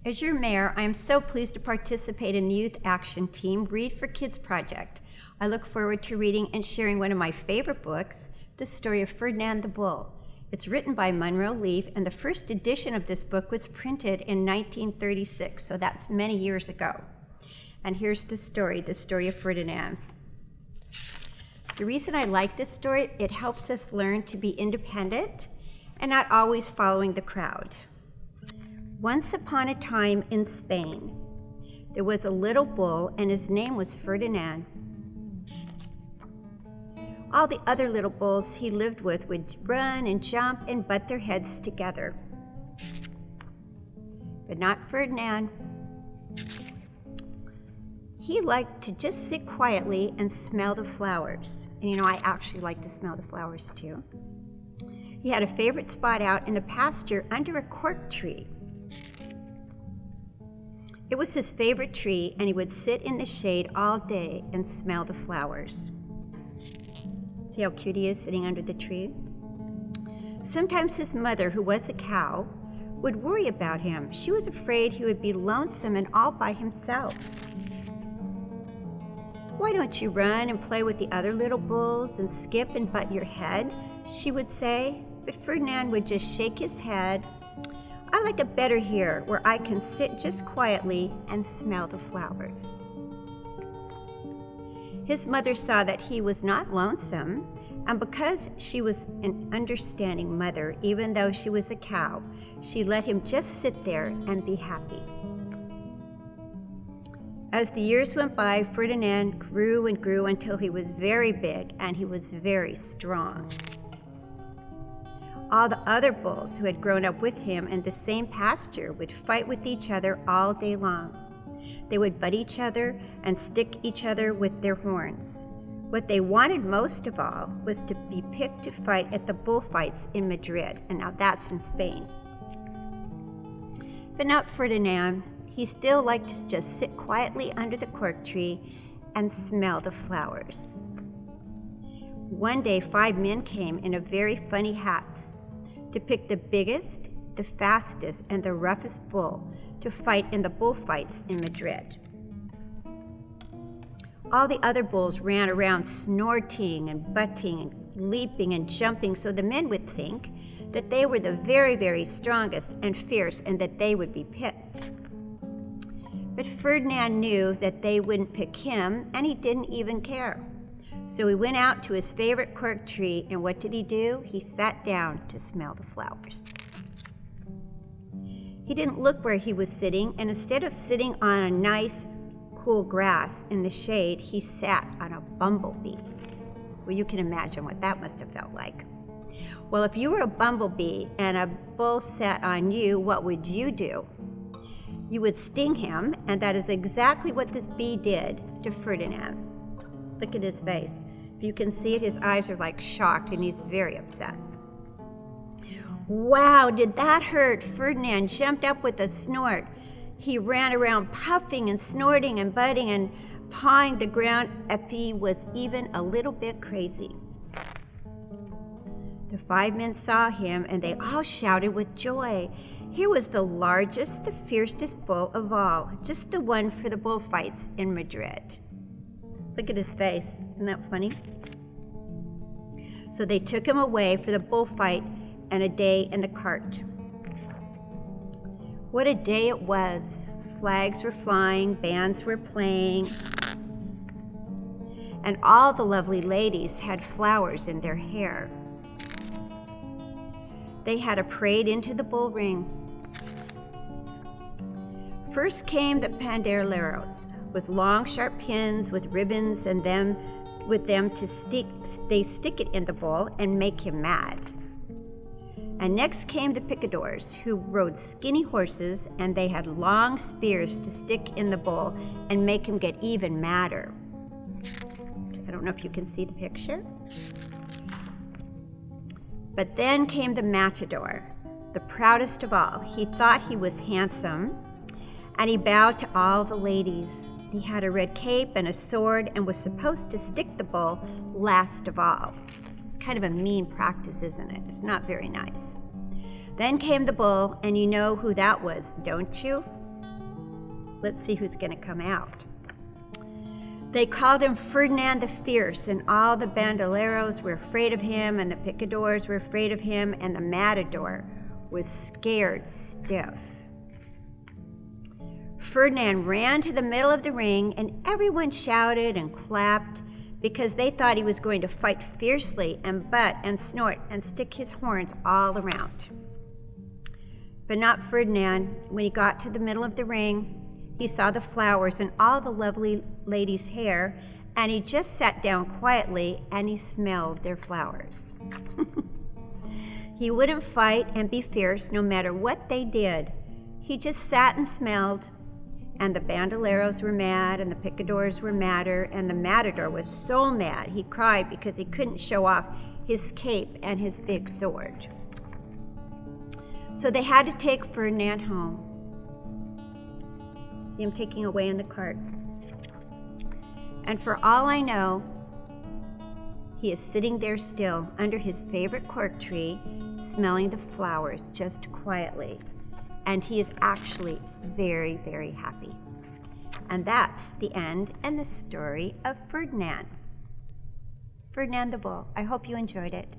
As your mayor, I am so pleased to participate in the Youth Action Team Read for Kids project. I look forward to reading and sharing one of my favorite books, the story of Ferdinand the Bull. It's written by Monroe Leaf, and the first edition of this book was printed in 1936, so that's many years ago. And here's the story of Ferdinand. The reason I like this story, it helps us learn to be independent and not always following the crowd. Once upon a time in Spain, there was a little bull, and his name was Ferdinand. All the other little bulls he lived with would run and jump and butt their heads together. But not Ferdinand. He liked to just sit quietly and smell the flowers. And I actually like to smell the flowers too. He had a favorite spot out in the pasture under a cork tree. It was his favorite tree, and he would sit in the shade all day and smell the flowers. See how cute he is sitting under the tree? Sometimes his mother, who was a cow, would worry about him. She was afraid he would be lonesome and all by himself. "Why don't you run and play with the other little bulls and skip and butt your head?" she would say. But Ferdinand would just shake his head. "I like it better here, where I can sit just quietly and smell the flowers." His mother saw that he was not lonesome, and because she was an understanding mother, even though she was a cow, she let him just sit there and be happy. As the years went by, Ferdinand grew and grew until he was very big and he was very strong. All the other bulls who had grown up with him in the same pasture would fight with each other all day long. They would butt each other and stick each other with their horns. What they wanted most of all was to be picked to fight at the bullfights in Madrid, and now that's in Spain. But not Ferdinand. He still liked to just sit quietly under the cork tree and smell the flowers. One day, 5 men came in very funny hats to pick the biggest, the fastest, and the roughest bull to fight in the bullfights in Madrid. All the other bulls ran around snorting and butting and leaping and jumping, so the men would think that they were the very, very strongest and fierce and that they would be picked. But Ferdinand knew that they wouldn't pick him, and he didn't even care. So he went out to his favorite cork tree, and what did he do? He sat down to smell the flowers. He didn't look where he was sitting, and instead of sitting on a nice, cool grass in the shade, he sat on a bumblebee. Well, you can imagine what that must have felt like. Well, if you were a bumblebee and a bull sat on you, what would you do? You would sting him, and that is exactly what this bee did to Ferdinand. Look at his face. If you can see it, his eyes are like shocked, and he's very upset. Wow, did that hurt? Ferdinand jumped up with a snort. He ran around puffing and snorting and butting and pawing the ground if he was even a little bit crazy. The 5 men saw him, and they all shouted with joy. Here was the largest, the fiercest bull of all, just the one for the bullfights in Madrid. Look at his face. Isn't that funny? So they took him away for the bullfight and a day in the cart. What a day it was. Flags were flying, bands were playing, and all the lovely ladies had flowers in their hair. They had a parade into the bull ring. First came the pandereros, with long sharp pins with ribbons, and they stick it in the bull and make him mad. And next came the picadors, who rode skinny horses, and they had long spears to stick in the bull and make him get even madder. I don't know if you can see the picture. But then came the matador, the proudest of all. He thought he was handsome, and he bowed to all the ladies. He had a red cape and a sword and was supposed to stick the bull last of all. It's kind of a mean practice, isn't it? It's not very nice. Then came the bull, and you know who that was, don't you? Let's see who's going to come out. They called him Ferdinand the Fierce, and all the bandoleros were afraid of him, and the picadors were afraid of him, and the matador was scared stiff. Ferdinand ran to the middle of the ring, and everyone shouted and clapped because they thought he was going to fight fiercely and butt and snort and stick his horns all around. But not Ferdinand. When he got to the middle of the ring, he saw the flowers and all the lovely ladies' hair, and he just sat down quietly and he smelled their flowers. He wouldn't fight and be fierce no matter what they did. He just sat and smelled, and the bandoleros were mad and the picadors were madder, and the matador was so mad he cried because he couldn't show off his cape and his big sword. So they had to take Ferdinand home. See him taking away in the cart. And for all I know, he is sitting there still under his favorite cork tree, smelling the flowers just quietly. And he is actually very, very happy. And that's the end and the story of Ferdinand. Ferdinand the Bull. I hope you enjoyed it.